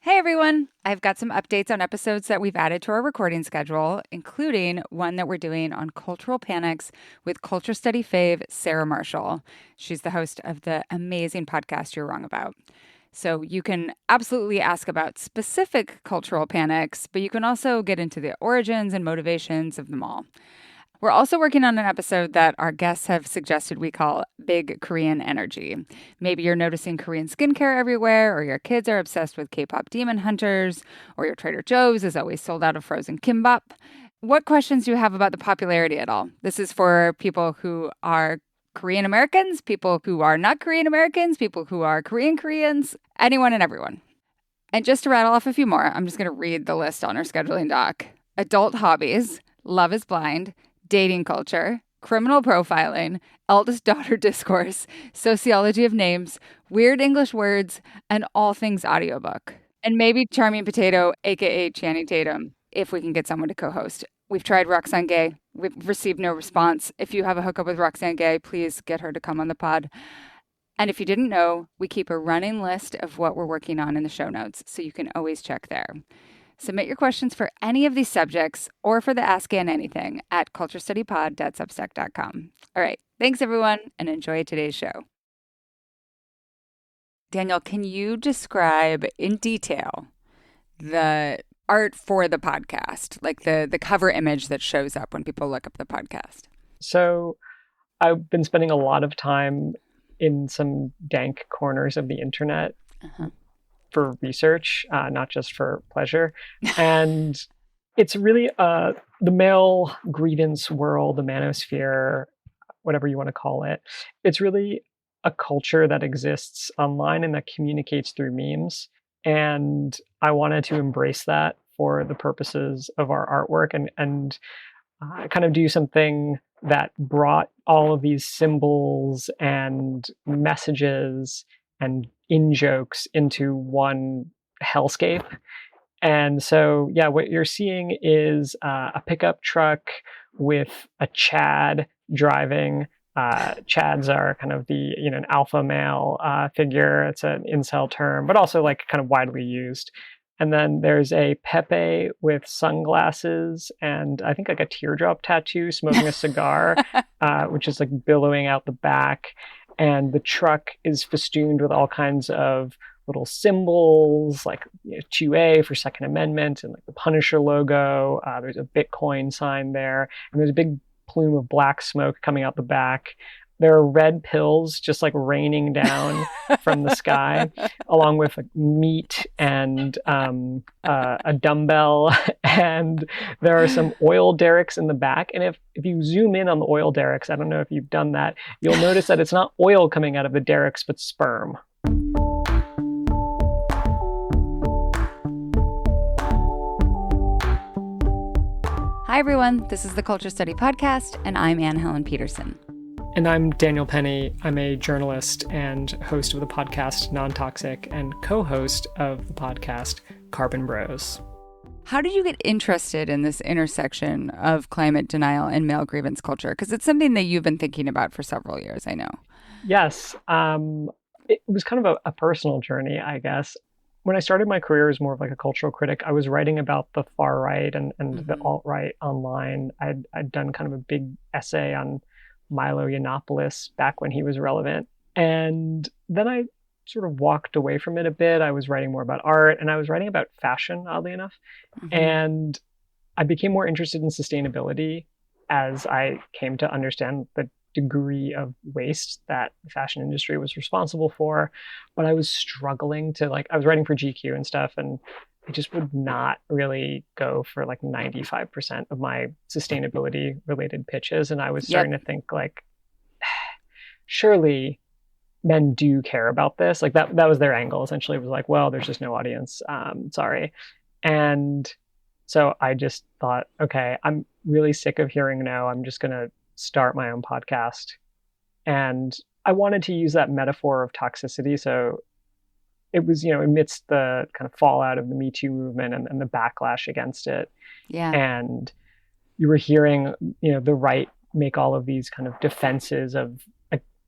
Hey everyone! I've got some updates on episodes that we've added to our recording schedule, including one that we're doing on cultural panics with culture study fave Sarah Marshall. She's the host of the amazing podcast You're Wrong About. So you can absolutely ask about specific cultural panics, but you can also get into the origins and motivations of them all. We're also working on an episode that our guests have suggested we call Big Korean Energy. Maybe you're noticing Korean skincare everywhere, or your kids are obsessed with K-pop demon hunters, or your Trader Joe's is always sold out of frozen kimbap. What questions do you have about the popularity at all? This is for people who are Korean Americans, people who are not Korean Americans, people who are Korean Koreans, anyone and everyone. And just to rattle off a few more, I'm just going to read the list on our scheduling doc. Adult hobbies, Love is Blind, dating culture, criminal profiling, eldest daughter discourse, sociology of names, weird English words, and all things audiobook. And maybe Charming Potato, aka Channing Tatum, if we can get someone to co-host. We've tried Roxane Gay. We've received no response. If you have a hookup with Roxane Gay, please get her to come on the pod. And if you didn't know, we keep a running list of what we're working on in the show notes, so you can always check there. Submit your questions for any of these subjects or for the Ask Ann Anything at culturestudypod.substack.com. All right. Thanks, everyone, and enjoy today's show. Daniel, can you describe in detail the art for the podcast, like the cover image that shows up when people look up the podcast? So I've been spending a lot of time in some dank corners of the internet. For research, not just for pleasure. And it's really the male grievance world, the manosphere, whatever you want to call it. It's really a culture that exists online and that communicates through memes. And I wanted to embrace that for the purposes of our artwork and kind of do something that brought all of these symbols and messages and in-jokes into one hellscape. And so, yeah, what you're seeing is a pickup truck with a Chad driving. Chads are kind of an alpha male figure. It's an incel term, but also like kind of widely used. And then there's a Pepe with sunglasses and I think like a teardrop tattoo, smoking a cigar, which is like billowing out the back. And the truck is festooned with all kinds of little symbols, like 2A for Second Amendment and like the Punisher logo. There's a Bitcoin sign there. And there's a big plume of black smoke coming out the back. There are red pills just like raining down from the sky, along with like meat and a dumbbell. And there are some oil derricks in the back. And if you zoom in on the oil derricks, I don't know if you've done that, you'll notice that it's not oil coming out of the derricks, but sperm. Hi, everyone. This is the Culture Study Podcast, and I'm Anne Helen Peterson. And I'm Daniel Penny. I'm a journalist and host of the podcast Non-Toxic and co-host of the podcast Carbon Bros. How did you get interested in this intersection of climate denial and male grievance culture? Because it's something that you've been thinking about for several years, I know. Yes. It was kind of a personal journey, I guess. When I started my career as more of like a cultural critic, I was writing about the far right and the alt-right online. I'd done kind of a big essay on Milo Yiannopoulos back when he was relevant. And then I sort of walked away from it a bit. I was writing more about art and I was writing about fashion, oddly enough. And I became more interested in sustainability as I came to understand the degree of waste that the fashion industry was responsible for. But I was struggling to I was writing for GQ and stuff, and I just would not really go for 95% of my sustainability related pitches. And I was starting to think surely men do care about this. That was their angle essentially. It was well, there's just no audience. Sorry. And so I just thought, okay, I'm really sick of hearing no. I'm just going to start my own podcast. And I wanted to use that metaphor of toxicity. So it was, amidst the kind of fallout of the Me Too movement and the backlash against it. Yeah. And you were hearing, the right make all of these kind of defenses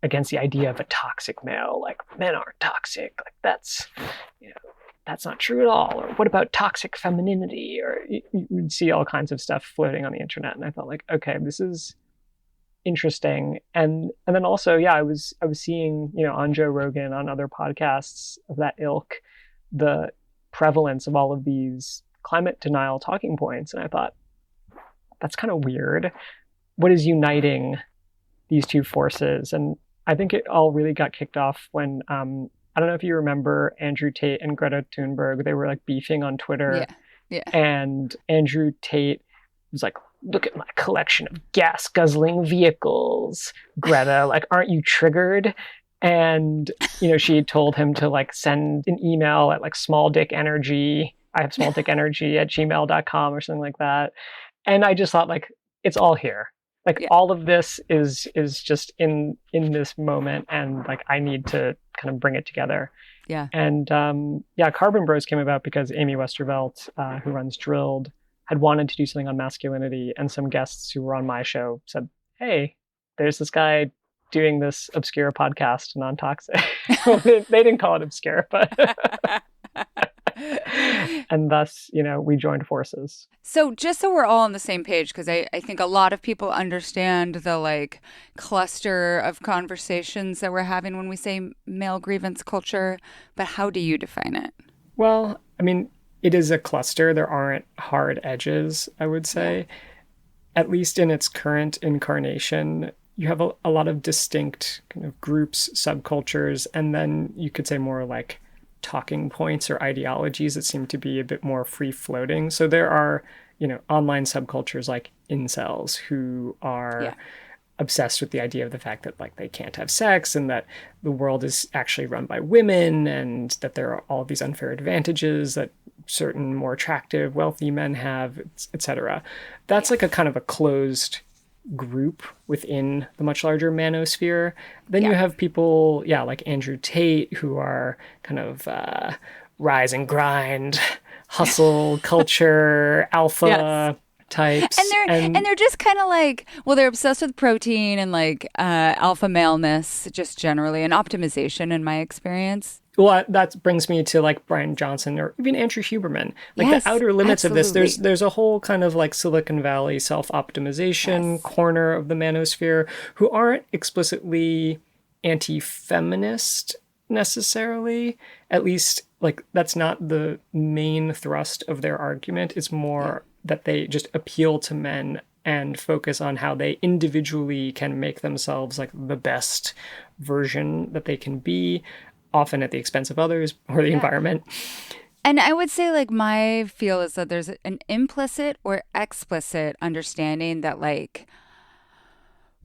against the idea of a toxic male, men aren't toxic. That's, that's not true at all. Or what about toxic femininity? Or you'd see all kinds of stuff floating on the internet. And I felt like, okay, this is interesting. And then also, yeah, I was seeing, on Joe Rogan, on other podcasts of that ilk, the prevalence of all of these climate denial talking points. And I thought, that's kind of weird. What is uniting these two forces? And I think it all really got kicked off when, I don't know if you remember Andrew Tate and Greta Thunberg, they were like beefing on Twitter. Yeah. And Andrew Tate was like, look at my collection of gas guzzling vehicles, Greta, like, aren't you triggered? And, she had told him to like send an email at like small dick energy. I have small dick energy at gmail.com or something like that. And I just thought, like, it's all here. Like, all of this is just in this moment. And like, I need to kind of bring it together. Yeah. And Carbon Bros came about because Amy Westervelt, who runs Drilled, had wanted to do something on masculinity. And some guests who were on my show said, hey, there's this guy doing this obscure podcast, non-toxic. Well, they didn't call it obscure, but... And thus, we joined forces. So just so we're all on the same page, because I think a lot of people understand the like cluster of conversations that we're having when we say male grievance culture, but how do you define it? Well, I mean, it is a cluster. There aren't hard edges, I would say. Yeah. At least in its current incarnation, you have a lot of distinct kind of groups, subcultures, and then you could say more like talking points or ideologies that seem to be a bit more free floating. So there are, online subcultures like incels who are obsessed with the idea of the fact that like they can't have sex and that the world is actually run by women and that there are all these unfair advantages that certain more attractive, wealthy men have, etc. That's like a kind of a closed group within the much larger manosphere. Then you have people, like Andrew Tate, who are kind of rise and grind, hustle culture, alpha types. And they're just kind of like, well, they're obsessed with protein and like alpha maleness just generally, and optimization in my experience. Well, that brings me to like Brian Johnson or even Andrew Huberman. Like the outer limits of this, there's a whole kind of like Silicon Valley self-optimization corner of the manosphere who aren't explicitly anti-feminist necessarily. At least like that's not the main thrust of their argument. It's more that they just appeal to men and focus on how they individually can make themselves like the best version that they can be, often at the expense of others or the environment. And I would say like my feel is that there's an implicit or explicit understanding that like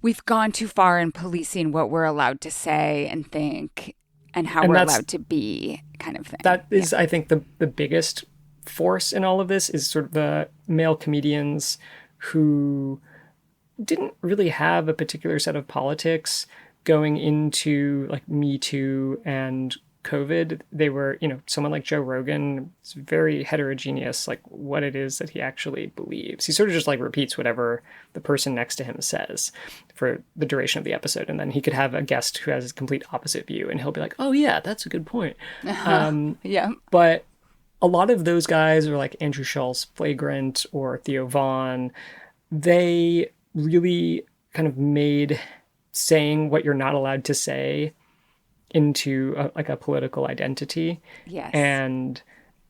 we've gone too far in policing what we're allowed to say and think and how we're allowed to be, kind of thing. That is, I think, the biggest force in all of this is sort of the male comedians who didn't really have a particular set of politics going into like Me Too and COVID. They were, someone like Joe Rogan is very heterogeneous, like what it is that he actually believes. He sort of just like repeats whatever the person next to him says for the duration of the episode. And then he could have a guest who has a complete opposite view and he'll be like, oh yeah, that's a good point. But a lot of those guys are like Andrew Schulz, Flagrant, or Theo Vaughn. They really kind of made saying what you're not allowed to say into a political identity. Yes. And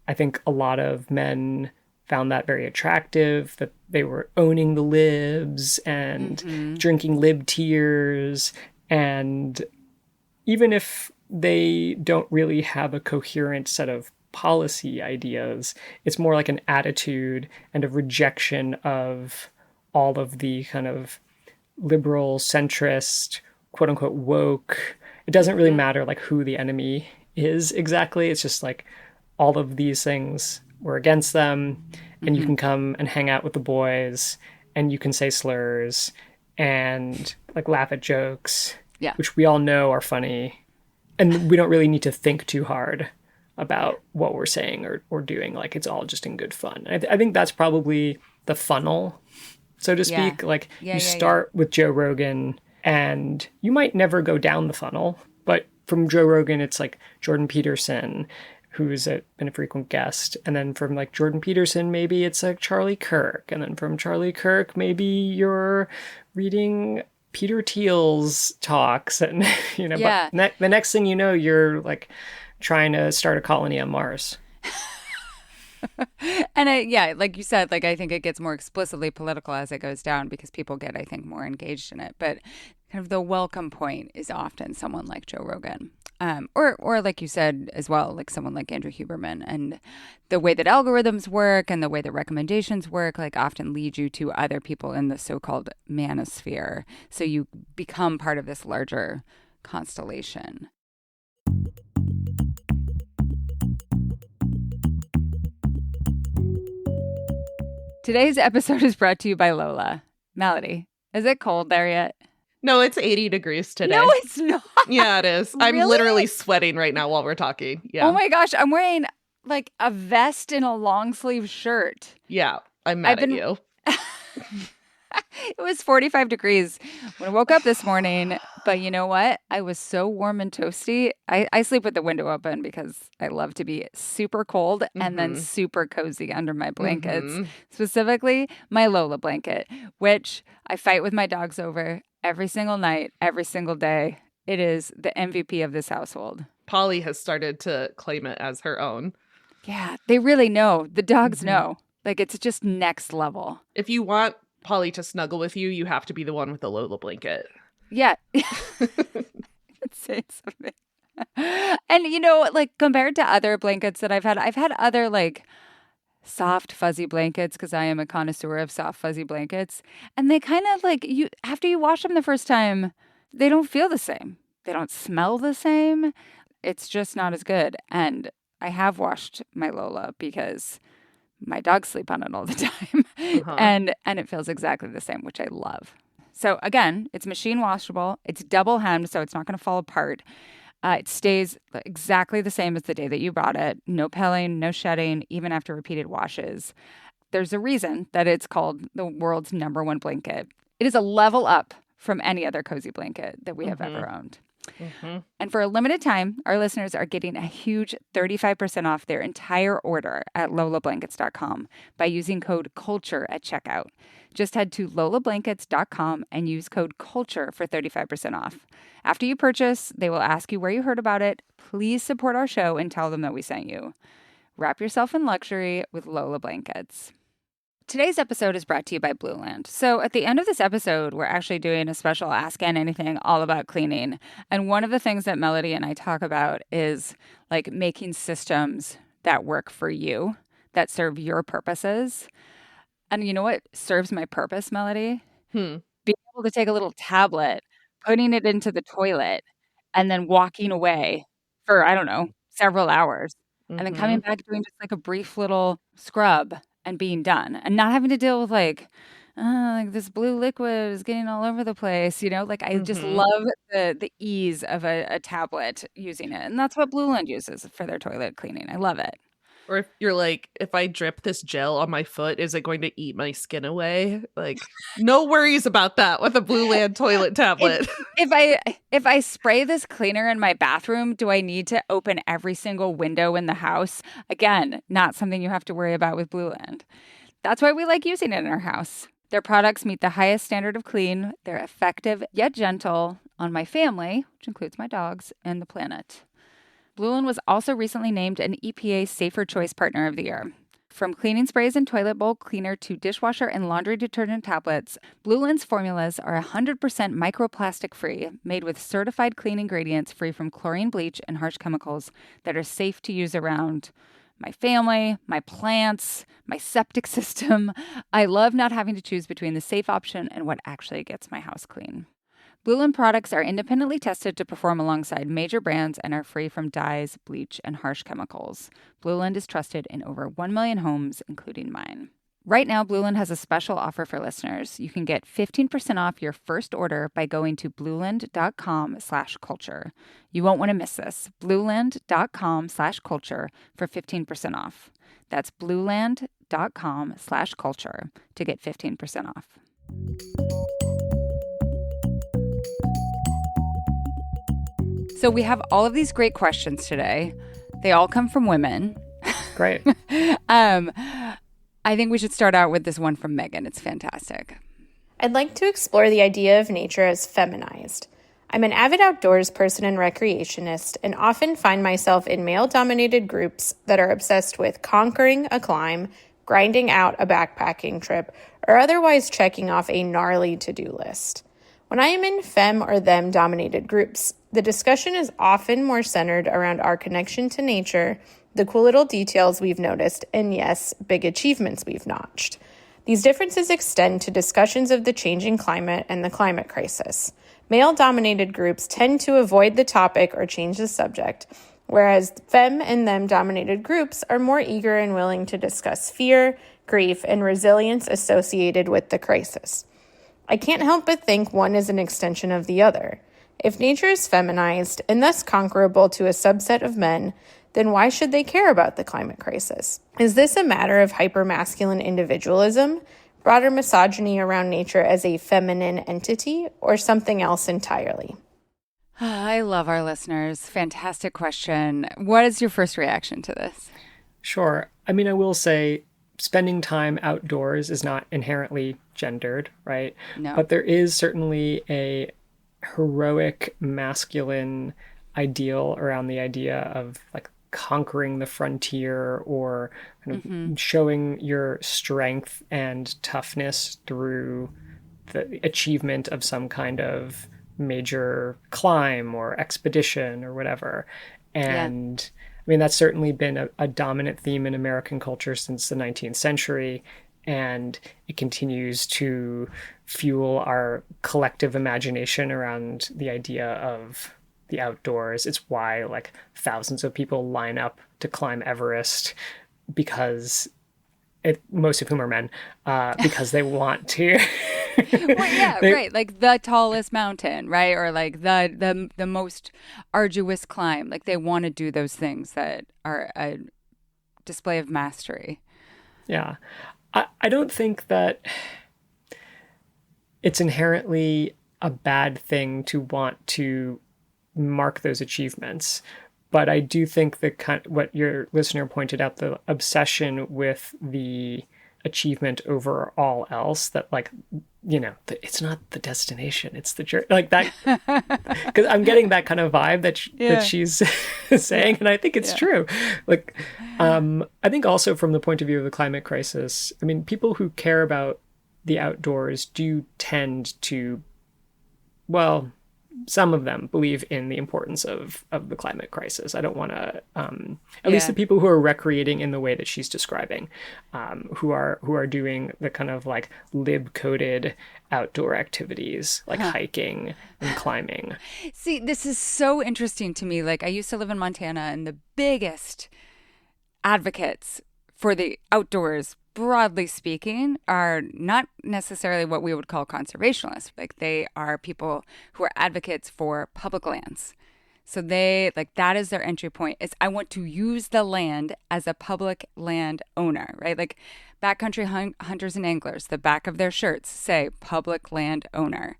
I think a lot of men found that very attractive, that they were owning the libs and drinking lib tears. And even if they don't really have a coherent set of policy ideas, it's more like an attitude and a rejection of all of the kind of liberal, centrist, quote unquote woke. It doesn't really matter like who the enemy is exactly. It's just like all of these things were against them, and you can come and hang out with the boys and you can say slurs and like laugh at jokes, which we all know are funny. And we don't really need to think too hard about what we're saying or doing. Like it's all just in good fun. I think that's probably the funnel, so to speak. You start with Joe Rogan and you might never go down the funnel, but from Joe Rogan, it's like Jordan Peterson, who's been a frequent guest. And then from like Jordan Peterson, maybe it's like Charlie Kirk. And then from Charlie Kirk, maybe you're reading Peter Thiel's talks. And, Yeah. but the next thing you know, you're like trying to start a colony on Mars. And like you said, like I think it gets more explicitly political as it goes down because people get, I think, more engaged in it. But kind of the welcome point is often someone like Joe Rogan. Or like you said as well, like someone like Andrew Huberman. And the way that algorithms work and the way that recommendations work, like often lead you to other people in the so-called manosphere. So you become part of this larger constellation. Today's episode is brought to you by Lola. Melody, is it cold there yet? No, it's 80 degrees today. No, it's not. Yeah, it is. Really? I'm literally sweating right now while we're talking. Yeah. Oh my gosh, I'm wearing like a vest and a long sleeve shirt. Yeah, I'm mad at you. It was 45 degrees when I woke up this morning, but you know what? I was so warm and toasty. I sleep with the window open because I love to be super cold and then super cozy under my blankets, specifically my Lola blanket, which I fight with my dogs over every single night, every single day. It is the MVP of this household. Polly has started to claim it as her own. Yeah, they really know. The dogs know. Like, it's just next level. If you want Polly to snuggle with you, you have to be the one with the Lola blanket. Yeah. Let's say something. And, like, compared to other blankets that I've had other, like, soft, fuzzy blankets because I am a connoisseur of soft, fuzzy blankets. And they kind of, like, after you wash them the first time, they don't feel the same. They don't smell the same. It's just not as good. And I have washed my Lola because my dogs sleep on it all the time. And it feels exactly the same, which I love. So again, it's machine washable. It's double hemmed, so it's not going to fall apart. It stays exactly the same as the day that you bought it. No pelling, no shedding, even after repeated washes. There's a reason that it's called the world's #1 blanket. It is a level up from any other cozy blanket that we have ever owned. And for a limited time, our listeners are getting a huge 35% off their entire order at lolablankets.com by using code CULTURE at checkout. Just head to lolablankets.com and use code CULTURE for 35% off. After you purchase, they will ask you where you heard about it. Please support our show and tell them that we sent you. Wrap yourself in luxury with Lola Blankets. Today's episode is brought to you by Blueland. So at the end of this episode, we're actually doing a special Ask Ann Anything all about cleaning. And one of the things that Melody and I talk about is like making systems that work for you, that serve your purposes. And you know what serves my purpose, Melody? Being able to take a little tablet, putting it into the toilet, and then walking away for, I don't know, several hours. And then coming back doing just like a brief little scrub and being done and not having to deal with like this blue liquid is getting all over the place, like I just love the ease of a tablet using it. And that's what Blueland uses for their toilet cleaning. I love it. Or if you're like, if I drip this gel on my foot, is it going to eat my skin away? Like, no worries about that with a Blueland toilet tablet. If I spray this cleaner in my bathroom, do I need to open every single window in the house? Again, not something you have to worry about with Blueland. That's why we like using it in our house. Their products meet the highest standard of clean. They're effective yet gentle on my family, which includes my dogs, and the planet. Blueland was also recently named an EPA Safer Choice Partner of the Year. From cleaning sprays and toilet bowl cleaner to dishwasher and laundry detergent tablets, Blueland's formulas are 100% microplastic free, made with certified clean ingredients free from chlorine, bleach, and harsh chemicals that are safe to use around my family, my plants, my septic system. I love not having to choose between the safe option and what actually gets my house clean. Blueland products are independently tested to perform alongside major brands and are free from dyes, bleach, and harsh chemicals. Blueland is trusted in over 1 million homes, including mine. Right now, Blueland has a special offer for listeners. You can get 15% off your first order by going to blueland.com/culture. You won't want to miss this. blueland.com/culture for 15% off. That's blueland.com/culture to get 15% off. So we have all of these great questions today. They all come from women. Great. I think we should start out with this one from Megan. It's fantastic. I'd like to explore the idea of nature as feminized. I'm an avid outdoors person and recreationist, and often find myself in male-dominated groups that are obsessed with conquering a climb, grinding out a backpacking trip, or otherwise checking off a gnarly to-do list. When I am in femme or them-dominated groups, the discussion is often more centered around our connection to nature, the cool little details we've noticed, and yes, big achievements we've notched. These differences extend to discussions of the changing climate and the climate crisis. Male-dominated groups tend to avoid the topic or change the subject, whereas femme and them-dominated groups are more eager and willing to discuss fear, grief, and resilience associated with the crisis. I can't help but think one is an extension of the other. If nature is feminized and thus conquerable to a subset of men, then why should they care about the climate crisis? Is this a matter of hypermasculine individualism, broader misogyny around nature as a feminine entity, or something else entirely? I love our listeners. Fantastic question. What is your first reaction to this? Sure. I mean, I will say spending time outdoors is not inherently gendered, right? No. But there is certainly a heroic masculine ideal around the idea of like conquering the frontier or kind of showing your strength and toughness through the achievement of some kind of major climb or expedition or whatever. And I mean, that's certainly been a dominant theme in American culture since the 19th century. And it continues to fuel our collective imagination around the idea of the outdoors. It's why like thousands of people line up to climb Everest because most of whom are men, because they want to. Well, yeah, right. Like the tallest mountain, right? Or like the most arduous climb. Like they want to do those things that are a display of mastery. Yeah. I don't think that it's inherently a bad thing to want to mark those achievements. But I do think that what your listener pointed out, the obsession with the achievement over all else, that like, you know, it's not the destination, it's the journey, like that. Because I'm getting that kind of vibe that she's saying, and I think it's true. Like, I think also from the point of view of the climate crisis, I mean, people who care about the outdoors do tend to, well, some of them believe in the importance of the climate crisis. I don't want to, at least the people who are recreating in the way that she's describing, who are doing the kind of like lib-coded outdoor activities like hiking and climbing. See, this is so interesting to me. Like I used to live in Montana, and the biggest advocates for the outdoors, broadly speaking, are not necessarily what we would call conservationists. Like they are people who are advocates for public lands. So they like that is their entry point, is I want to use the land as a public land owner, right? Like backcountry hunters and anglers, the back of their shirts say public land owner.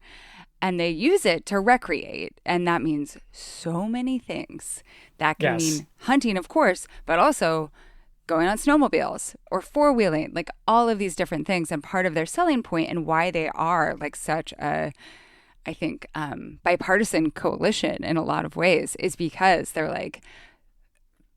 And they use it to recreate. And that means so many things. That can mean hunting, of course, but also going on snowmobiles or four-wheeling, like all of these different things. And part of their selling point and why they are like such a, I think, bipartisan coalition in a lot of ways is because they're like,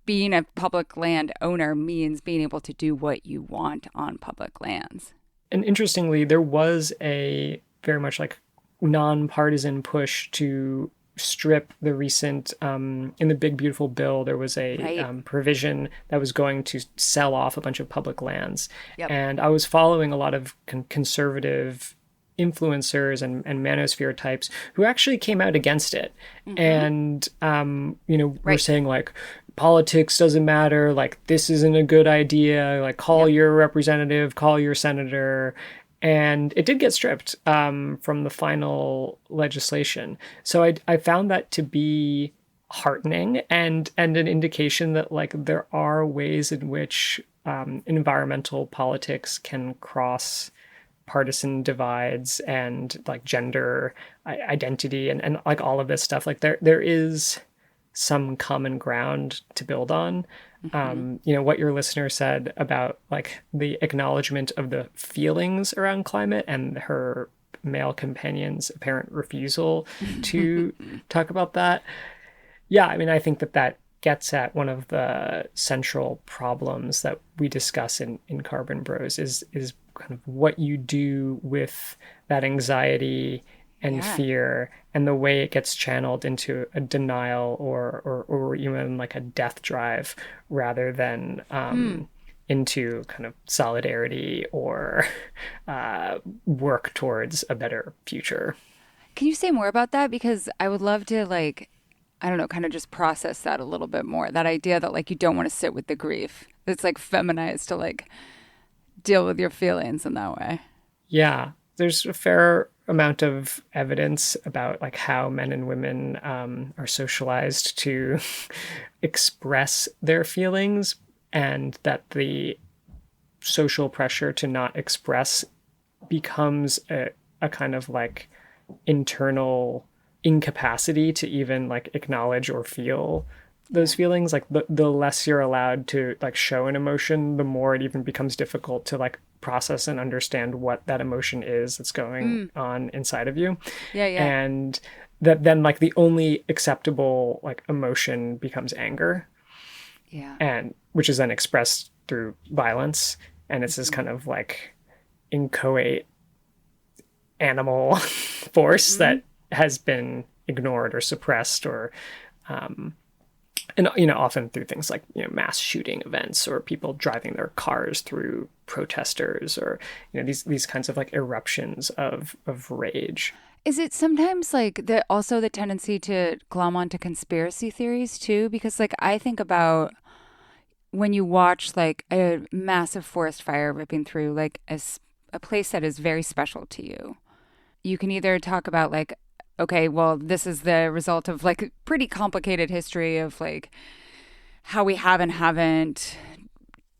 being a public land owner means being able to do what you want on public lands. And interestingly, there was a very much like nonpartisan push to strip the recent in the Big Beautiful Bill. There was a provision that was going to sell off a bunch of public lands. And I was following a lot of conservative influencers and manosphere types who actually came out against it. And were saying like politics doesn't matter, like this isn't a good idea, like call your representative, call your senator. And it did get stripped from the final legislation. So I found that to be heartening and an indication that like there are ways in which environmental politics can cross partisan divides and like gender identity and like all of this stuff. Like there is some common ground to build on. What your listener said about like the acknowledgement of the feelings around climate and her male companion's apparent refusal to talk about that. Yeah, I mean, I think that gets at one of the central problems that we discuss in Carbon Bros is kind of what you do with that anxiety and fear and the way it gets channeled into a denial or even like a death drive rather than into kind of solidarity or work towards a better future. Can you say more about that? Because I would love to, like, I don't know, kind of just process that a little bit more. That idea that, like, you don't want to sit with the grief. It's, like, feminized to, like, deal with your feelings in that way. Yeah. There's a fair amount of evidence about, like, how men and women are socialized to express their feelings, and that the social pressure to not express becomes a kind of, like, internal incapacity to even like acknowledge or feel those feelings. Like the less you're allowed to like show an emotion, the more it even becomes difficult to like process and understand what that emotion is that's going on inside of you. And that then like the only acceptable like emotion becomes anger, and which is then expressed through violence, and it's this kind of like inchoate animal force that has been ignored or suppressed, or and often through things like mass shooting events or people driving their cars through protesters, or these kinds of like eruptions of rage. Is it sometimes like also the tendency to glom onto conspiracy theories too? Because like I think about when you watch like a massive forest fire ripping through like a place that is very special to you, you can either talk about like, okay, well, this is the result of like pretty complicated history of like how we have and haven't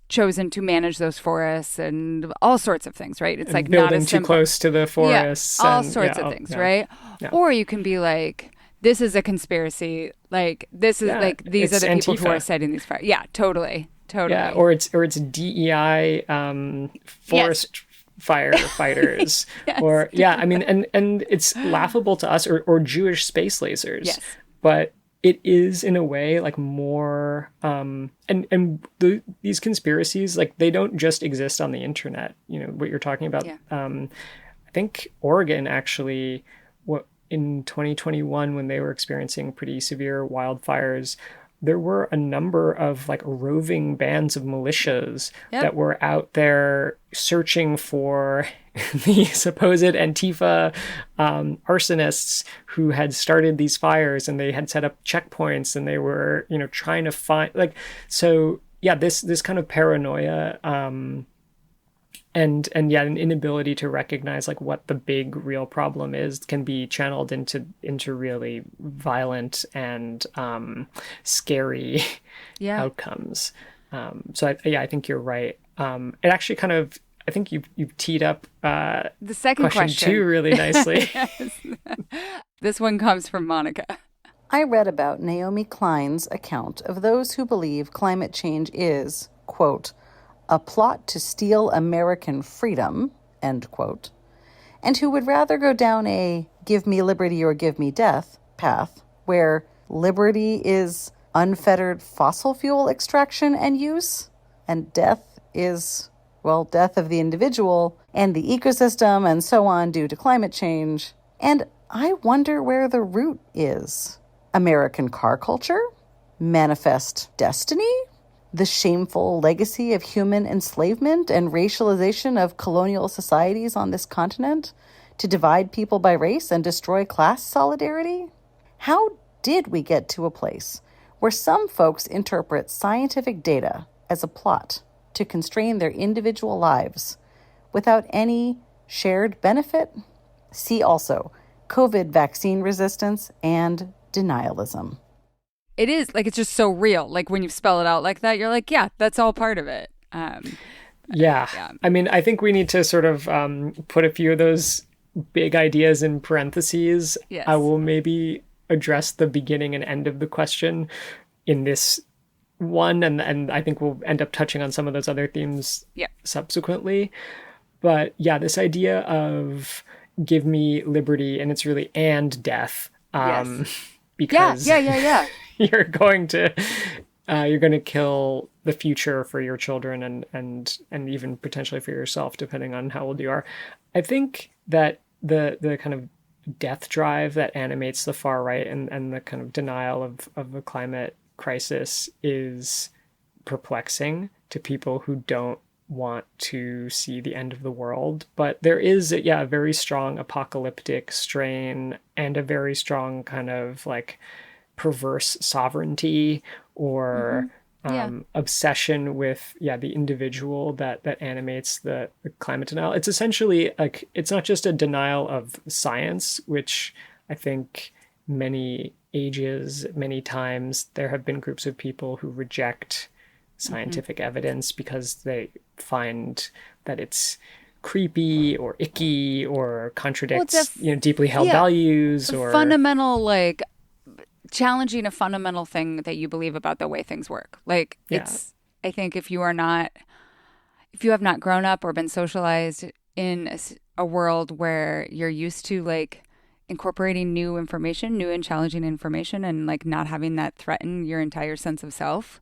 chosen to manage those forests and all sorts of things, right? It's and like building not as too close to the forests. All sorts of things, right? Yeah. Or you can be like, this is a conspiracy. Like this is like these are the people Antifa. who are setting these fires. Yeah, totally. Yeah, or it's DEI forest firefighters. Or I mean, and it's laughable to us, or Jewish space lasers. But it is in a way like more these conspiracies, like they don't just exist on the internet. What you're talking about. I think Oregon actually, in 2021 when they were experiencing pretty severe wildfires, there were a number of like roving bands of militias that were out there searching for the supposed Antifa arsonists who had started these fires, and they had set up checkpoints, and they were, trying to find this kind of paranoia and an inability to recognize like what the big real problem is can be channeled into really violent and scary outcomes. So I think you're right. It actually kind of, I think you've teed up the second question too really nicely. This one comes from Monica. I read about Naomi Klein's account of those who believe climate change is, quote, a plot to steal American freedom, end quote, and who would rather go down a give me liberty or give me death path, where liberty is unfettered fossil fuel extraction and use, and death is, well, death of the individual and the ecosystem and so on due to climate change. And I wonder where the root is. American car culture? Manifest destiny? The shameful legacy of human enslavement and racialization of colonial societies on this continent to divide people by race and destroy class solidarity? How did we get to a place where some folks interpret scientific data as a plot to constrain their individual lives without any shared benefit? See also COVID vaccine resistance and denialism. It is like, it's just so real. Like when you spell it out like that, you're like, yeah, that's all part of it. Yeah. I mean, I think we need to sort of put a few of those big ideas in parentheses. Yes. I will maybe address the beginning and end of the question in this one, and I think we'll end up touching on some of those other themes subsequently. But yeah, this idea of give me liberty, and it's really and death, because you're going to kill the future for your children and even potentially for yourself, depending on how old you are. I think that the kind of death drive that animates the far right and the kind of denial of the climate crisis is perplexing to people who don't want to see the end of the world. But there is a very strong apocalyptic strain and a very strong kind of like perverse sovereignty or obsession with the individual that animates the climate denial. It's essentially like, it's not just a denial of science, which I think many ages, many times there have been groups of people who reject scientific evidence because they find that it's creepy or icky or contradicts deeply held values or fundamental, like challenging a fundamental thing that you believe about the way things work. Like it's, I think if you have not grown up or been socialized in a world where you're used to like incorporating new information, new and challenging information, and like not having that threaten your entire sense of self,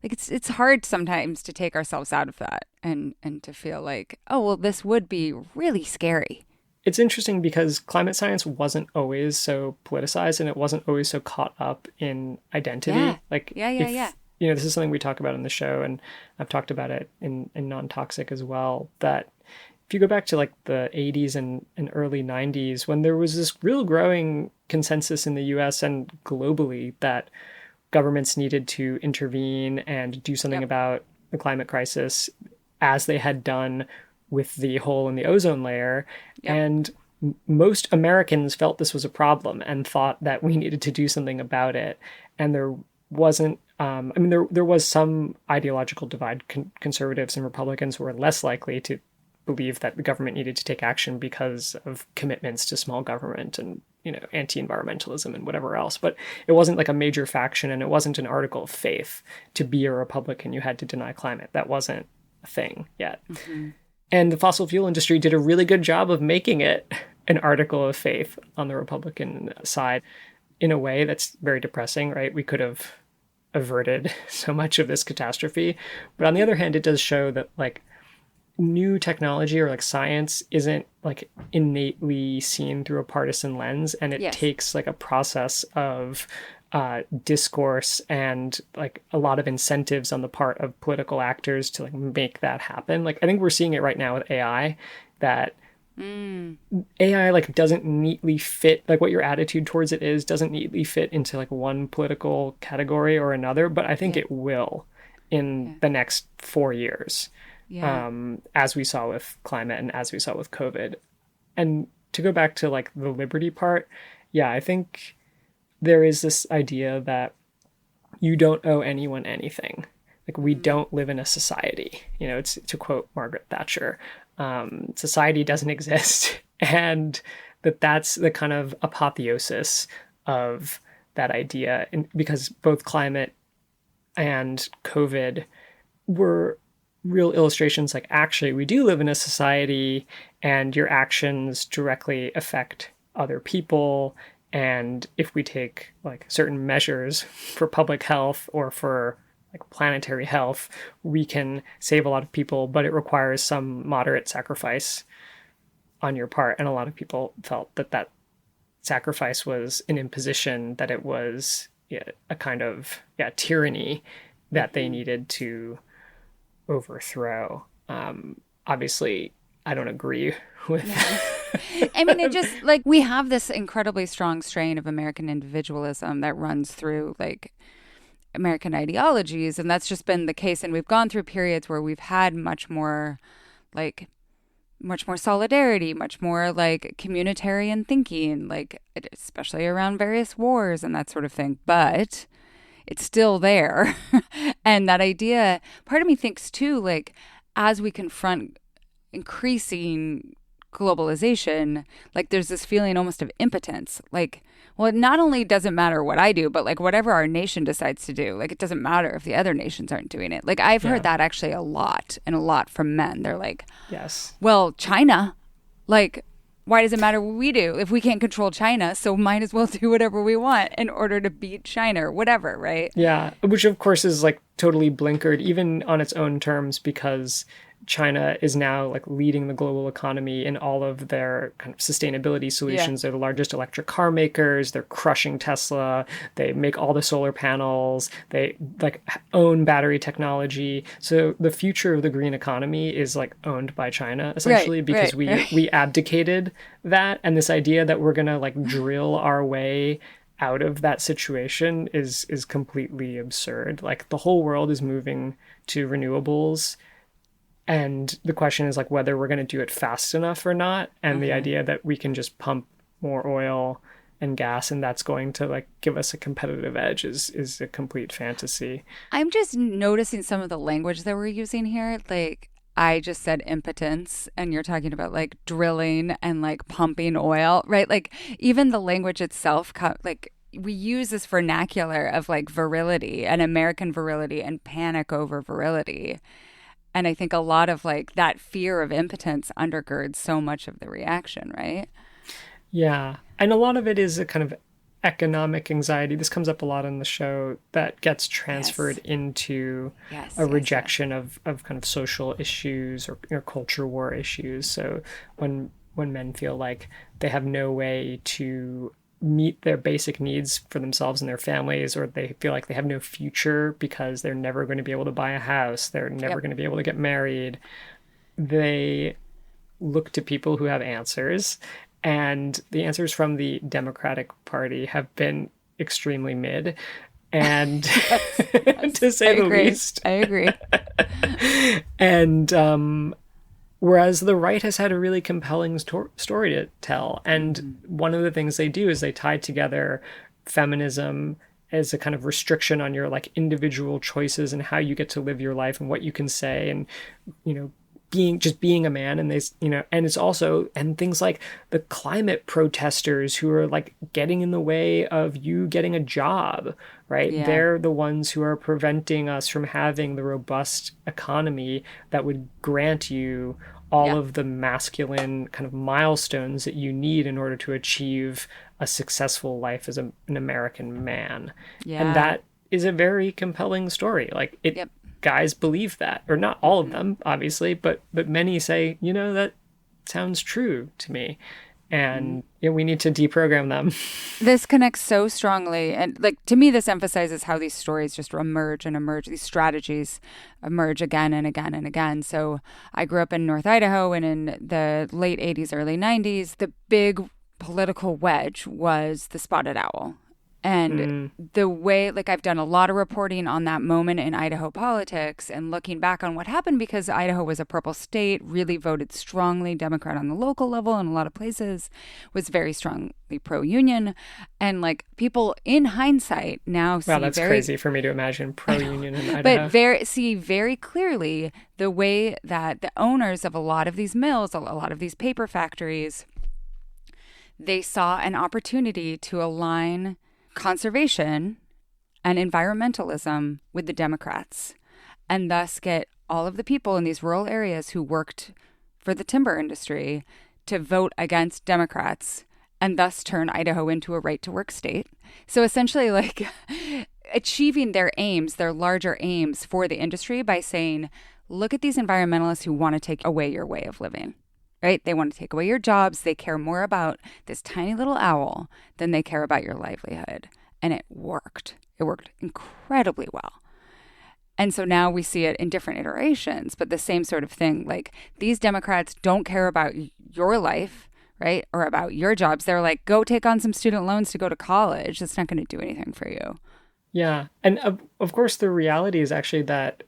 like it's hard sometimes to take ourselves out of that and to feel like, oh, well, this would be really scary. It's interesting because climate science wasn't always so politicized and it wasn't always so caught up in identity. This is something we talk about in the show, and I've talked about it in Non-Toxic as well, that if you go back to like the 80s and early 90s, when there was this real growing consensus in the US and globally that governments needed to intervene and do something about the climate crisis, as they had done with the hole in the ozone layer. And most Americans felt this was a problem and thought that we needed to do something about it. And there wasn't, there was some ideological divide. Conservatives and Republicans were less likely to believe that the government needed to take action because of commitments to small government and, anti-environmentalism and whatever else. But it wasn't like a major faction, and it wasn't an article of faith to be a Republican. You had to deny climate. That wasn't a thing yet. And the fossil fuel industry did a really good job of making it an article of faith on the Republican side in a way that's very depressing, right? We could have averted so much of this catastrophe. But on the other hand, it does show that like new technology or like science isn't like innately seen through a partisan lens, and it takes like a process of discourse and like a lot of incentives on the part of political actors to like make that happen. Like I think we're seeing it right now with AI, that AI like doesn't neatly fit, like what your attitude towards it is doesn't neatly fit into like one political category or another, but I think it will in the next 4 years. As we saw with climate and as we saw with COVID. And to go back to like the liberty part, I think there is this idea that you don't owe anyone anything. Like we don't live in a society. It's to quote Margaret Thatcher, society doesn't exist. And that's the kind of apotheosis of that idea. And because both climate and COVID were real illustrations, like actually we do live in a society and your actions directly affect other people. And if we take like certain measures for public health or for like planetary health, we can save a lot of people, but it requires some moderate sacrifice on your part. And a lot of people felt that sacrifice was an imposition, that it was a kind of tyranny that they needed to overthrow. Obviously, I don't agree with. I mean, it just like we have this incredibly strong strain of American individualism that runs through like American ideologies, and that's just been the case. And we've gone through periods where we've had much more solidarity, much more like communitarian thinking, like especially around various wars and that sort of thing. But it's still there. And that idea, part of me thinks too, like as we confront increasing globalization, like there's this feeling almost of impotence. Like, well, it not only doesn't matter what I do, but like whatever our nation decides to do, like it doesn't matter if the other nations aren't doing it. Like I've heard that actually a lot, and a lot from men. They're like, yes, well, China, like, why does it matter what we do if we can't control China? So might as well do whatever we want in order to beat China or whatever, right? Yeah, which of course is like totally blinkered even on its own terms, because China is now like leading the global economy in all of their kind of sustainability solutions. They're the largest electric car makers. They're crushing Tesla. They make all the solar panels. They like own battery technology. So the future of the green economy is like owned by China essentially, because we abdicated that. And this idea that we're going to like drill our way out of that situation is completely absurd. Like the whole world is moving to renewables. And the question is like whether we're going to do it fast enough or not. And the idea that we can just pump more oil and gas and that's going to like give us a competitive edge is a complete fantasy. I'm just noticing some of the language that we're using here. Like I just said impotence, and you're talking about like drilling and like pumping oil, right? Like even the language itself, like we use this vernacular of like virility and American virility and panic over virility. And I think a lot of like that fear of impotence undergirds so much of the reaction, right? Yeah. And a lot of it is a kind of economic anxiety. This comes up a lot in the show that gets transferred into a rejection of kind of social issues or culture war issues. So when men feel like they have no way to meet their basic needs for themselves and their families, or they feel like they have no future because they're never going to be able to buy a house, they're never going to be able to get married, they look to people who have answers. And the answers from the Democratic Party have been extremely mid. And to say the least. I agree. And whereas the right has had a really compelling story to tell. And one of the things they do is they tie together feminism as a kind of restriction on your like individual choices and how you get to live your life and what you can say, and, being a man. And they, and it's also, and things like the climate protesters who are like getting in the way of you getting a job, right? Yeah. They're the ones who are preventing us from having the robust economy that would grant you all of the masculine kind of milestones that you need in order to achieve a successful life as an American man. Yeah. And that is a very compelling story. Like guys believe that, or not all of them, obviously, but many say, that sounds true to me. And we need to deprogram them. This connects so strongly. And like, to me, this emphasizes how these stories just emerge and emerge. These strategies emerge again and again and again. So I grew up in North Idaho, and in the late 80s, early 90s, the big political wedge was the spotted owl. And the way, like, I've done a lot of reporting on that moment in Idaho politics and looking back on what happened, because Idaho was a purple state, really voted strongly Democrat on the local level in a lot of places, was very strongly pro-union. And like people in hindsight now see that's crazy for me to imagine pro-union in Idaho. But see very clearly the way that the owners of a lot of these mills, a lot of these paper factories, they saw an opportunity to align conservation and environmentalism with the Democrats, and thus get all of the people in these rural areas who worked for the timber industry to vote against Democrats, and thus turn Idaho into a right-to-work state. So essentially, like, achieving their aims, their larger aims for the industry by saying, look at these environmentalists who want to take away your way of living. Right? They want to take away your jobs. They care more about this tiny little owl than they care about your livelihood. And it worked. It worked incredibly well. And so now we see it in different iterations, but the same sort of thing. Like, these Democrats don't care about your life, right? Or about your jobs. They're like, go take on some student loans to go to college. That's not going to do anything for you. Yeah. And of course, the reality is actually that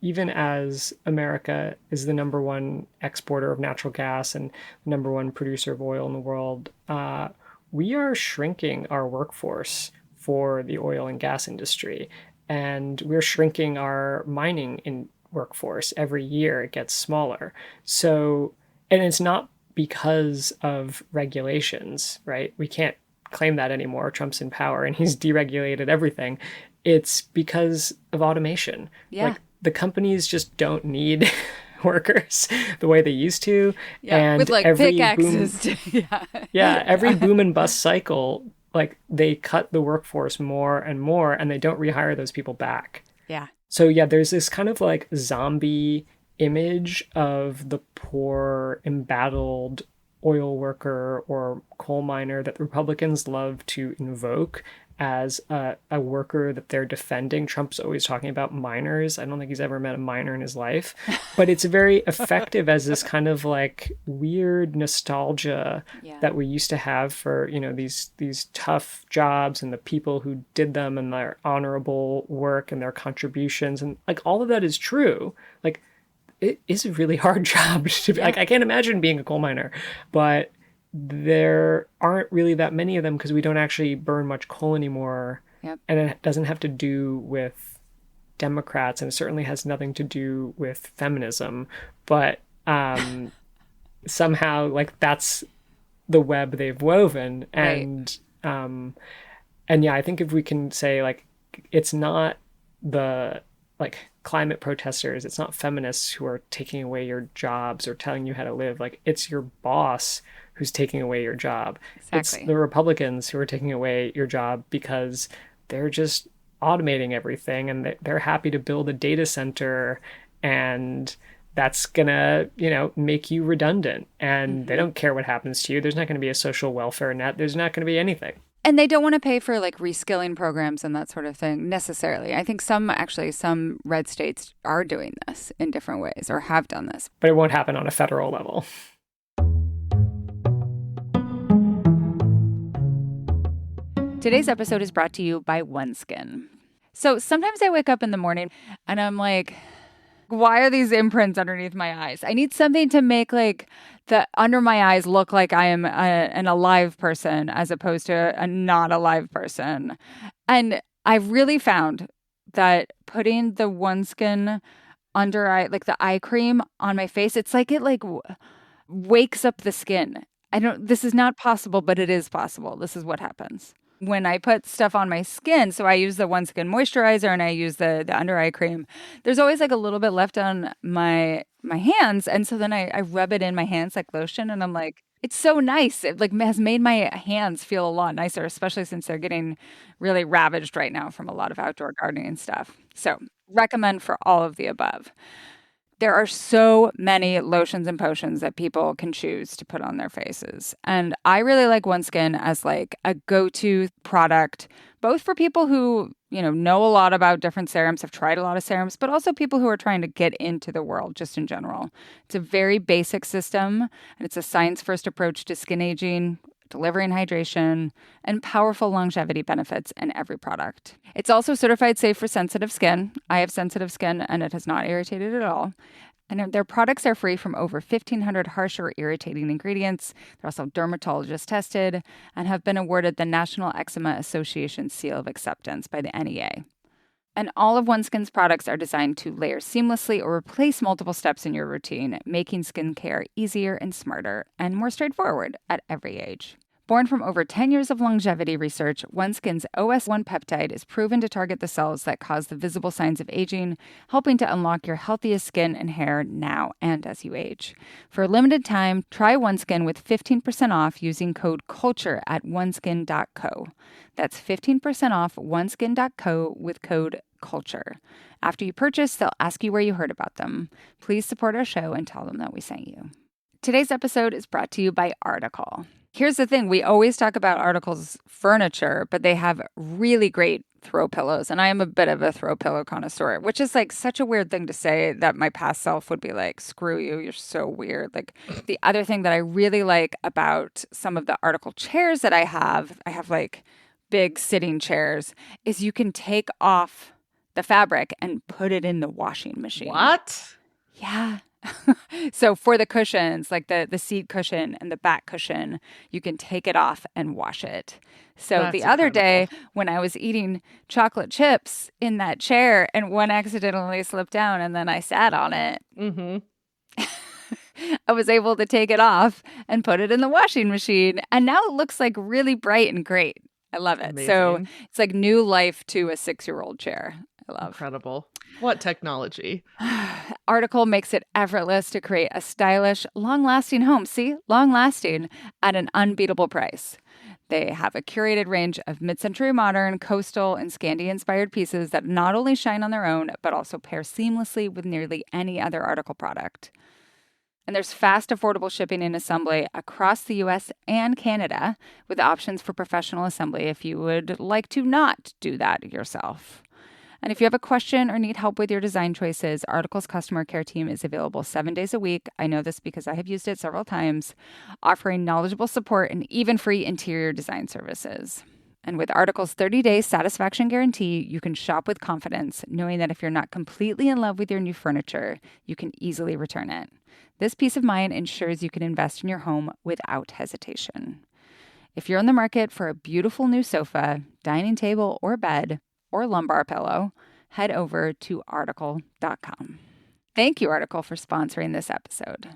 even as America is the number one exporter of natural gas and the number one producer of oil in the world, we are shrinking our workforce for the oil and gas industry. And we're shrinking our mining workforce every year. It gets smaller. So, and it's not because of regulations, right? We can't claim that anymore. Trump's in power and he's deregulated everything. It's because of automation. Yeah. Like the companies just don't need workers the way they used to. Yeah, and with like every pickaxes. every boom and bust cycle, like they cut the workforce more and more and they don't rehire those people back. Yeah. So yeah, there's this kind of like zombie image of the poor, embattled oil worker or coal miner that the Republicans love to invoke as a worker that they're defending. Trump's always talking about miners. I don't think he's ever met a miner in his life, but it's very effective as this kind of like weird nostalgia that we used to have for, you know, these tough jobs and the people who did them and their honorable work and their contributions. And like all of that is true. Like it is a really hard job to be, like, I can't imagine being a coal miner, but there aren't really that many of them because we don't actually burn much coal anymore. Yep. And it doesn't have to do with Democrats, and it certainly has nothing to do with feminism, but somehow like that's the web they've woven. And yeah, I think if we can say like it's not the like climate protesters, it's not feminists who are taking away your jobs or telling you how to live, like it's your boss who's taking away your job. Exactly. It's the Republicans who are taking away your job because they're just automating everything and they're happy to build a data center, and that's gonna, you know, make you redundant, and they don't care what happens to you. There's not going to be a social welfare net. There's not going to be anything. And they don't want to pay for like reskilling programs and that sort of thing necessarily. I think some red states are doing this in different ways or have done this. But it won't happen on a federal level. Today's episode is brought to you by OneSkin. So sometimes I wake up in the morning and I'm like, why are these imprints underneath my eyes? I need something to make like the under my eyes look like I am an alive person as opposed to a not alive person. And I've really found that putting the OneSkin under eye, like the eye cream on my face, it's like it like wakes up the skin. This is not possible, but it is possible. This is what happens when I put stuff on my skin. So I use the OneSkin moisturizer and I use the under eye cream. There's always like a little bit left on my hands. And so then I rub it in my hands like lotion, and I'm like, it's so nice. It like has made my hands feel a lot nicer, especially since they're getting really ravaged right now from a lot of outdoor gardening stuff. So recommend for all of the above. There are so many lotions and potions that people can choose to put on their faces. And I really like OneSkin as like a go-to product, both for people who, you know a lot about different serums, have tried a lot of serums, but also people who are trying to get into the world just in general. It's a very basic system, and it's a science-first approach to skin aging, delivering hydration, and powerful longevity benefits in every product. It's also certified safe for sensitive skin. I have sensitive skin, and it has not irritated at all. And their products are free from over 1,500 harsh or irritating ingredients. They're also dermatologist tested and have been awarded the National Eczema Association Seal of Acceptance by the NEA. And all of OneSkin's products are designed to layer seamlessly or replace multiple steps in your routine, making skincare easier and smarter and more straightforward at every age. Born from over 10 years of longevity research, OneSkin's OS1 peptide is proven to target the cells that cause the visible signs of aging, helping to unlock your healthiest skin and hair now and as you age. For a limited time, try OneSkin with 15% off using code CULTURE at oneskin.co. That's 15% off oneskin.co with code CULTURE. After you purchase, they'll ask you where you heard about them. Please support our show and tell them that we sent you. Today's episode is brought to you by Article. Here's the thing. We always talk about Article's furniture, but they have really great throw pillows. And I am a bit of a throw pillow connoisseur, which is like such a weird thing to say that my past self would be like, screw you, you're so weird. Like the other thing that I really like about some of the Article chairs that I have like big sitting chairs, is you can take off the fabric and put it in the washing machine. What? Yeah. So for the cushions, like the seat cushion and the back cushion, you can take it off and wash it. So That's the other day incredible. when I was eating chocolate chips in that chair and one accidentally slipped down and then I sat on it. Mm-hmm. I was able to take it off and put it in the washing machine. And now it looks like really bright and great. I love it. So Amazing. it's like new life to a 6-year-old chair. I love. Incredible. What technology? Article makes it effortless to create a stylish, long-lasting home. See? Long-lasting at an unbeatable price. They have a curated range of mid-century modern, coastal, and Scandi-inspired pieces that not only shine on their own, but also pair seamlessly with nearly any other Article product. And there's fast, affordable shipping and assembly across the U.S. and Canada, with options for professional assembly if you would like to not do that yourself. And if you have a question or need help with your design choices, Article's customer care team is available 7 days a week. I know this because I have used it several times, offering knowledgeable support and even free interior design services. And with Article's 30-day satisfaction guarantee, you can shop with confidence, knowing that if you're not completely in love with your new furniture, you can easily return it. This peace of mind ensures you can invest in your home without hesitation. If you're in the market for a beautiful new sofa, dining table, or bed, or lumbar pillow, head over to article.com. Thank you, Article, for sponsoring this episode.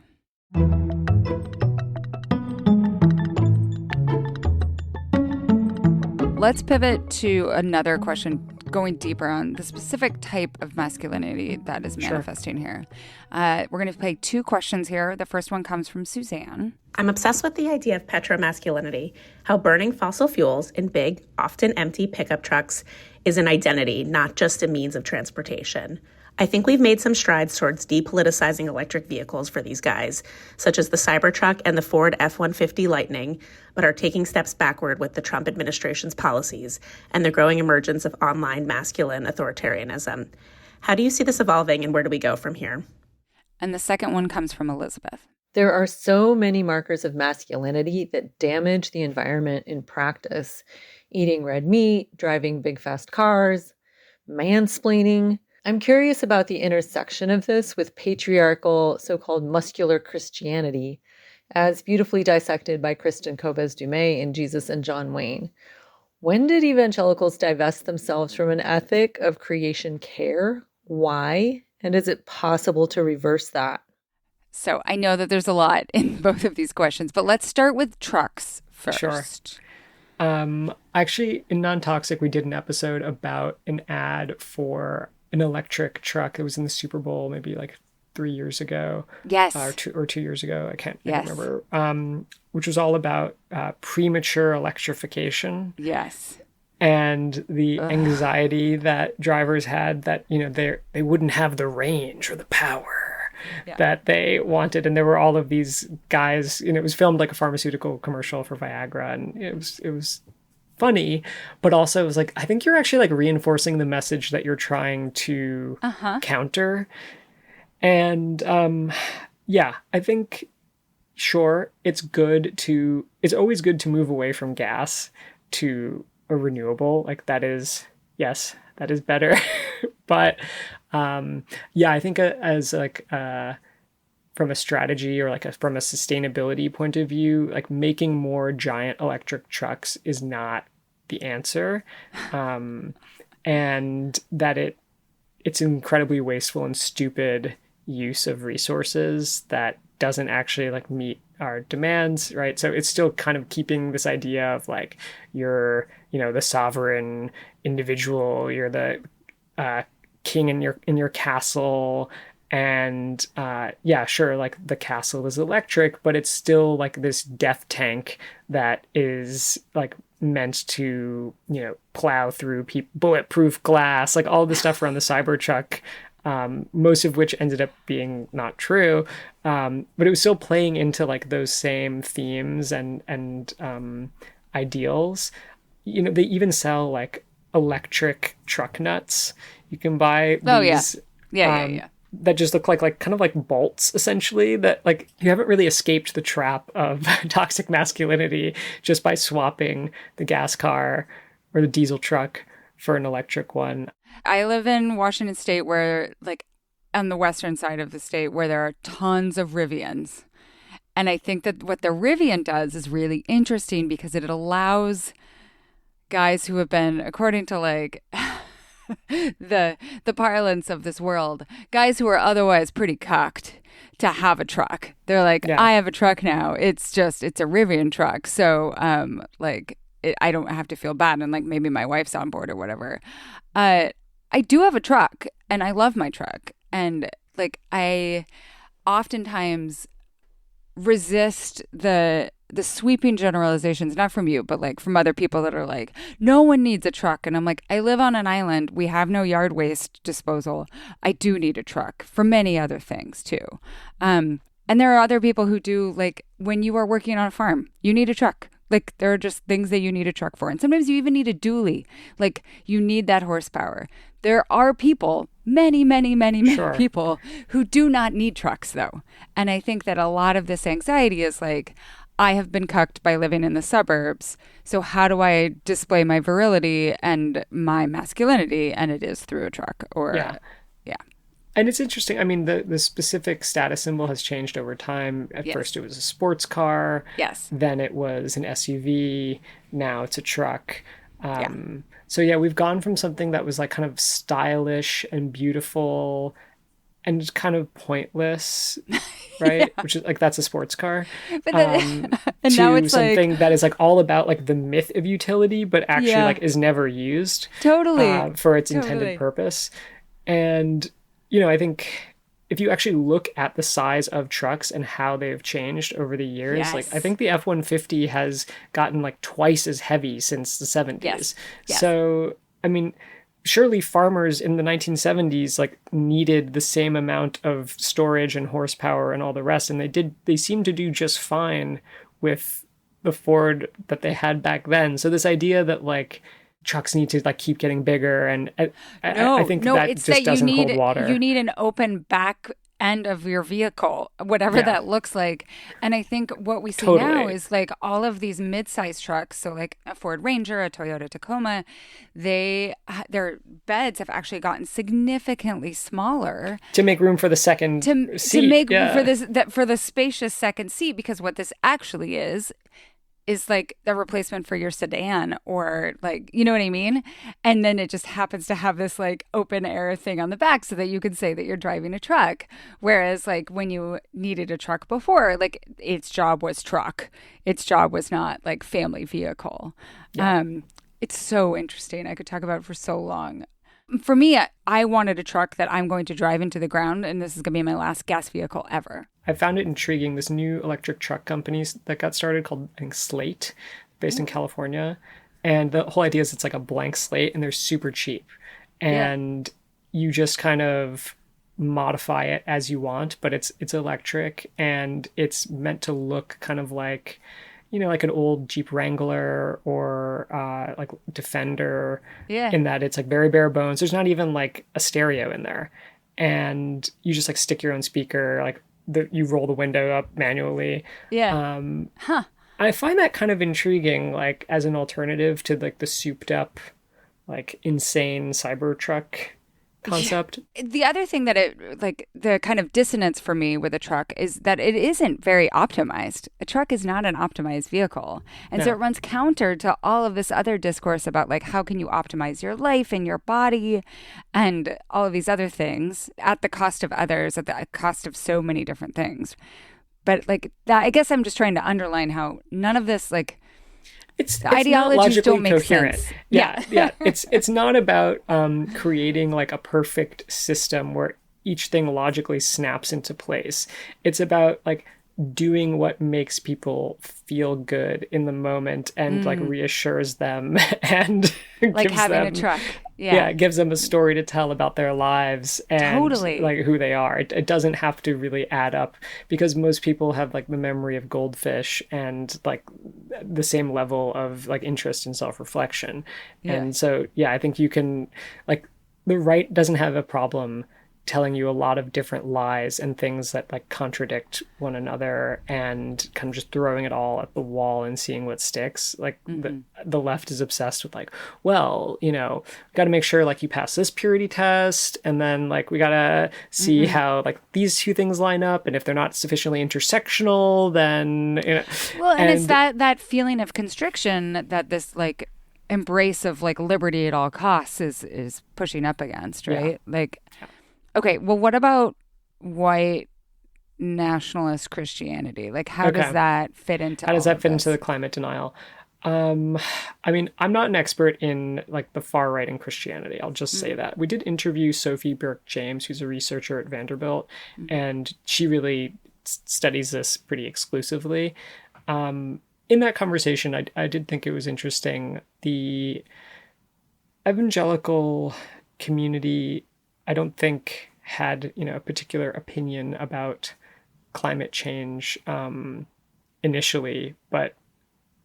Let's pivot to another question, going deeper on the specific type of masculinity that is manifesting here. We're going to play 2 questions here. The first one comes from Suzanne. I'm obsessed with the idea of petromasculinity, how burning fossil fuels in big, often empty pickup trucks is an identity, not just a means of transportation. I think we've made some strides towards depoliticizing electric vehicles for these guys, such as the Cybertruck and the Ford F-150 Lightning, but are taking steps backward with the Trump administration's policies and the growing emergence of online masculine authoritarianism. How do you see this evolving, and where do we go from here? And the second one comes from Elizabeth. There are so many markers of masculinity that damage the environment in practice. Eating red meat, driving big fast cars, mansplaining. I'm curious about the intersection of this with patriarchal, so-called muscular Christianity, as beautifully dissected by Kristen Kobes-Dumay in Jesus and John Wayne. When did evangelicals divest themselves from an ethic of creation care? Why? And is it possible to reverse that? So I know that there's a lot in both of these questions, but let's start with trucks first. Sure. Actually, in Non-Toxic, we did an episode about an ad for an electric truck. It was in the Super Bowl, maybe like 3 years ago. Yes. Or 2 years ago. I can't remember. Which was all about premature electrification. Yes. And the anxiety that drivers had that, you know, they wouldn't have the range or the power that they wanted. And there were all of these guys, and it was filmed like a pharmaceutical commercial for Viagra, and it was funny, but also it was like, I think you're actually like reinforcing the message that you're trying to counter. And I think sure, it's always good to move away from gas to a renewable. Like that is better. But I think as like from a strategy or like from a sustainability point of view, like making more giant electric trucks is not the answer. And that it's incredibly wasteful and stupid use of resources that doesn't actually like meet our demands, right? So it's still kind of keeping this idea of like you're, you know, the sovereign individual, you're the king in your castle, and sure, like the castle is electric, but it's still like this death tank that is like meant to, you know, plow through bulletproof glass, like all the stuff around the Cybertruck, most of which ended up being not true, but it was still playing into like those same themes and ideals. You know, they even sell like electric truck nuts. You can buy these that just look like kind of like bolts, essentially, that like you haven't really escaped the trap of toxic masculinity just by swapping the gas car or the diesel truck for an electric one. I live in Washington State, where like on the western side of the state, where there are tons of Rivians. And I think that what the Rivian does is really interesting because it allows guys who have been, according to like the parlance of this world, guys who are otherwise pretty cocked, to have a truck. They're like, I have a truck now. It's a Rivian truck. So I don't have to feel bad. And like maybe my wife's on board or whatever. I do have a truck and I love my truck. And like I oftentimes resist the sweeping generalizations, not from you, but like from other people that are like, no one needs a truck. And I'm like, I live on an island. We have no yard waste disposal. I do need a truck for many other things too. And there are other people who do, like when you are working on a farm, you need a truck. Like there are just things that you need a truck for. And sometimes you even need a dually. Like you need that horsepower. There are people, many Sure. people who do not need trucks though. And I think that a lot of this anxiety is like, I have been cucked by living in the suburbs. So how do I display my virility and my masculinity? And it is through a truck or yeah. And it's interesting. I mean, the specific status symbol has changed over time. At first, it was a sports car. Yes. Then it was an SUV. Now it's a truck. So yeah, we've gone from something that was like kind of stylish and beautiful and just kind of pointless, right? Which is like, that's a sports car. But then, and to now it's something like, that is like all about like the myth of utility, but actually like is never used for its intended purpose. And I think if you actually look at the size of trucks and how they've changed over the years, like I think the F-150 has gotten like twice as heavy since the 70s. Yes. So, I mean, surely farmers in the 1970s like needed the same amount of storage and horsepower and all the rest. And they seemed to do just fine with the Ford that they had back then. So this idea that like trucks need to like keep getting bigger, and I think that it's just that doesn't hold water. You need an open back end of your vehicle, whatever that looks like. And I think what we see now is like all of these mid-sized trucks, so like a Ford Ranger, a Toyota Tacoma, their beds have actually gotten significantly smaller to make room for the second seat. To make room for the spacious second seat, because what this actually is like the replacement for your sedan, or like, you know what I mean? And then it just happens to have this like open air thing on the back so that you can say that you're driving a truck. Whereas like when you needed a truck before, like its job was truck. Its job was not like family vehicle. Yeah. It's so interesting. I could talk about it for so long. For me, I wanted a truck that I'm going to drive into the ground, and this is going to be my last gas vehicle ever. I found it intriguing, this new electric truck company that got started called, I think, Slate, based in California. And the whole idea is it's like a blank slate and they're super cheap. And you just kind of modify it as you want, but it's electric and it's meant to look kind of like, like an old Jeep Wrangler or like Defender, in that it's like very bare bones. There's not even like a stereo in there. And you just like stick your own speaker, like you roll the window up manually. I find that kind of intriguing, like as an alternative to like the souped up, like insane Cybertruck concept. The other thing that the kind of dissonance for me with a truck is that it isn't very optimized. A truck is not an optimized vehicle. And so it runs counter to all of this other discourse about like, how can you optimize your life and your body and all of these other things at the cost of others, at the cost of so many different things. But like that, I guess I'm just trying to underline how none of this, like, it's ideologies don't make coherent. sense. Yeah. It's not about creating like a perfect system where each thing logically snaps into place. It's about like doing what makes people feel good in the moment and like reassures them and like gives having them, a truck. It gives them a story to tell about their lives and like who they are. It doesn't have to really add up, because most people have like the memory of goldfish and like the same level of like interest and self-reflection. And so I think you can, like, the right doesn't have a problem telling you a lot of different lies and things that like contradict one another and kind of just throwing it all at the wall and seeing what sticks. Like the left is obsessed with like, well, got to make sure like you pass this purity test, and then like we got to see how like these two things line up, and if they're not sufficiently intersectional, then well, and it's that feeling of constriction that this like embrace of like liberty at all costs is pushing up against, right? Like okay, well, what about white nationalist Christianity? Like, how does that fit into How does that fit this? into the climate denial? I mean, I'm not an expert in like the far right in Christianity. I'll just say that. We did interview Sophie Burke-James, who's a researcher at Vanderbilt, and she really studies this pretty exclusively. In that conversation, I did think it was interesting. The evangelical community, I don't think had, a particular opinion about climate change initially, but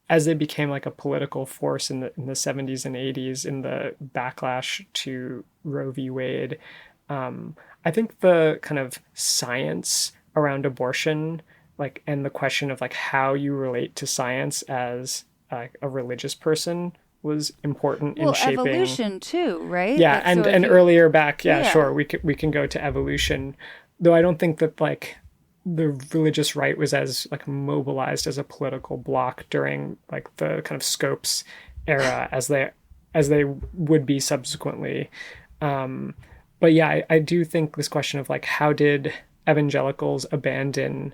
as they became like a political force in the 70s and 80s in the backlash to Roe v. Wade, I think the kind of science around abortion, like, and the question of like how you relate to science as a religious person was important in shaping evolution too, right? Yeah, Like, and so if and you- earlier back, sure, we can go to evolution, though I don't think that like the religious right was as like mobilized as a political bloc during like the kind of Scopes era as they would be subsequently. But yeah, I do think this question of like how did evangelicals abandon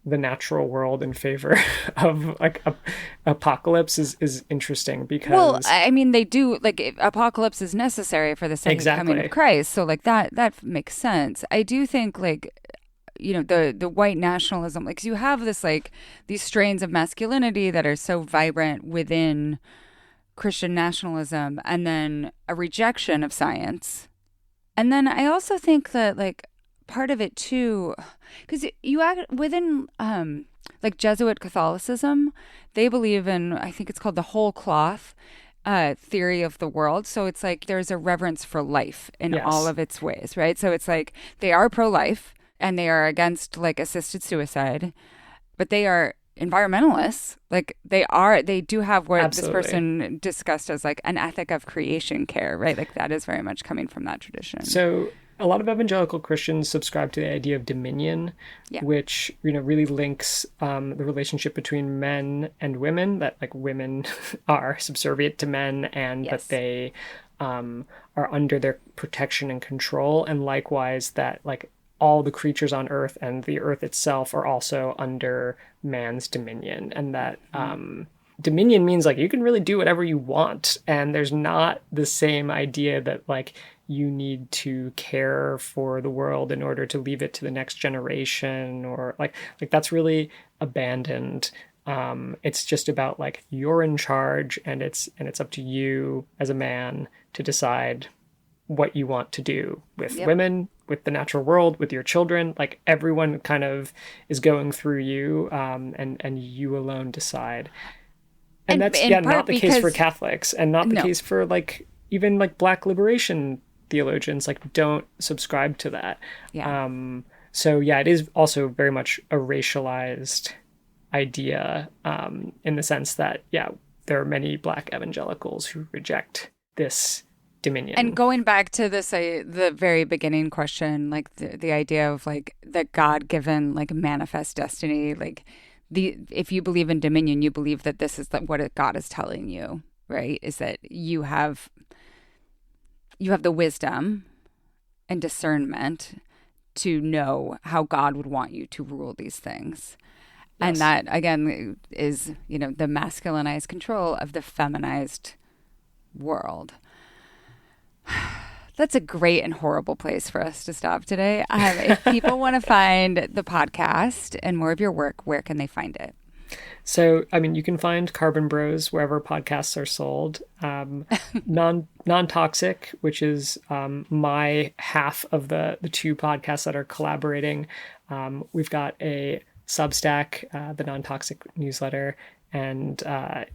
the natural world in favor of like apocalypse is interesting because well, I mean, they do like apocalypse is necessary for the second coming Exactly. of Christ, so like that makes sense. I do think like the white nationalism, like 'cause you have this like these strains of masculinity that are so vibrant within Christian nationalism, and then a rejection of science. And then I also think that like part of it too, because you act within like Jesuit Catholicism, they believe in, I think it's called the whole cloth theory of the world. So it's like there's a reverence for life in Yes. all of its ways, right? So it's like they are pro-life and they are against like assisted suicide, but they are environmentalists. Like they do have what Absolutely. this person discussed as like an ethic of creation care, right? Like that is very much coming from that tradition. So a lot of evangelical Christians subscribe to the idea of dominion, Yeah. which really links the relationship between men and women. That like women are subservient to men, and Yes. that they are under their protection and control, and likewise that like all the creatures on Earth and the Earth itself are also under man's dominion, and that dominion means like you can really do whatever you want, and there's not the same idea that like you need to care for the world in order to leave it to the next generation, or like that's really abandoned. It's just about like you're in charge, and it's up to you as a man to decide what you want to do with Yep. women, with the natural world, with your children. Like everyone kind of is going through you, and you alone decide. And that's in part not the case for because- Catholics, and not the No. case for like even like Black liberation theologians. Like don't subscribe to that. Yeah. So yeah, it is also very much a racialized idea, in the sense that there are many Black evangelicals who reject this dominion. And going back to this, the very beginning question, like the idea of like the God-given like manifest destiny, like if you believe in dominion, you believe that this is what God is telling you, right? Is that you have the wisdom and discernment to know how God would want you to rule these things. And Yes. that, again, is, the masculinized control of the feminized world. That's a great and horrible place for us to stop today. If people want to find the podcast and more of your work, where can they find it? So, I mean, you can find Carbon Bros wherever podcasts are sold. Non-Toxic, which is my half of the two podcasts that are collaborating. We've got a Substack, the Non-Toxic newsletter, and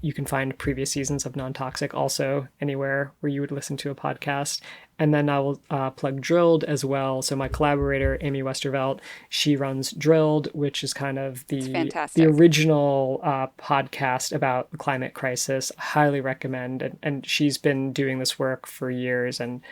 you can find previous seasons of Non-Toxic also anywhere where you would listen to a podcast. And then I will plug Drilled as well. So my collaborator, Amy Westervelt, she runs Drilled, which is kind of the original podcast about the climate crisis. I highly recommend. And she's been doing this work for years. And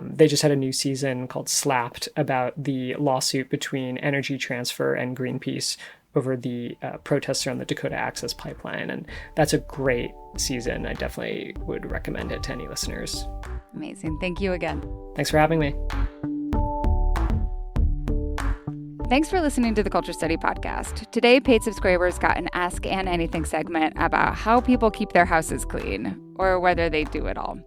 they just had a new season called Slapped about the lawsuit between Energy Transfer and Greenpeace over the protests around the Dakota Access Pipeline. And that's a great season. I definitely would recommend it to any listeners. Amazing. Thank you again. Thanks for having me. Thanks for listening to the Culture Study Podcast. Today, paid subscribers got an Ask Ann Anything segment about how people keep their houses clean, or whether they do it all.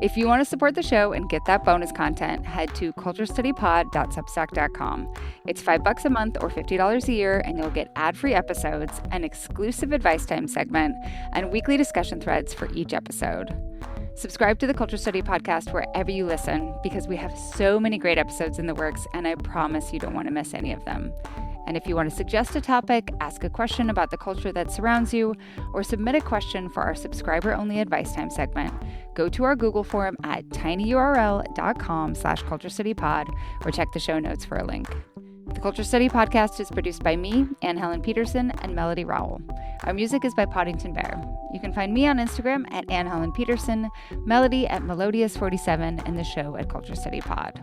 If you want to support the show and get that bonus content, head to culturestudypod.substack.com. It's $5 a month or $50 a year, and you'll get ad-free episodes, an exclusive advice time segment, and weekly discussion threads for each episode. Subscribe to the Culture Study Podcast wherever you listen, because we have so many great episodes in the works, and I promise you don't want to miss any of them. And if you want to suggest a topic, ask a question about the culture that surrounds you, or submit a question for our subscriber-only advice time segment, go to our Google form at tinyurl.com/culturestudypod, or check the show notes for a link. The Culture Study Podcast is produced by me, Anne Helen Peterson, and Melody Rowell. Our music is by Poddington Bear. You can find me on Instagram at Anne Helen Peterson, Melody at Melodious47, and the show at Culture Study Pod.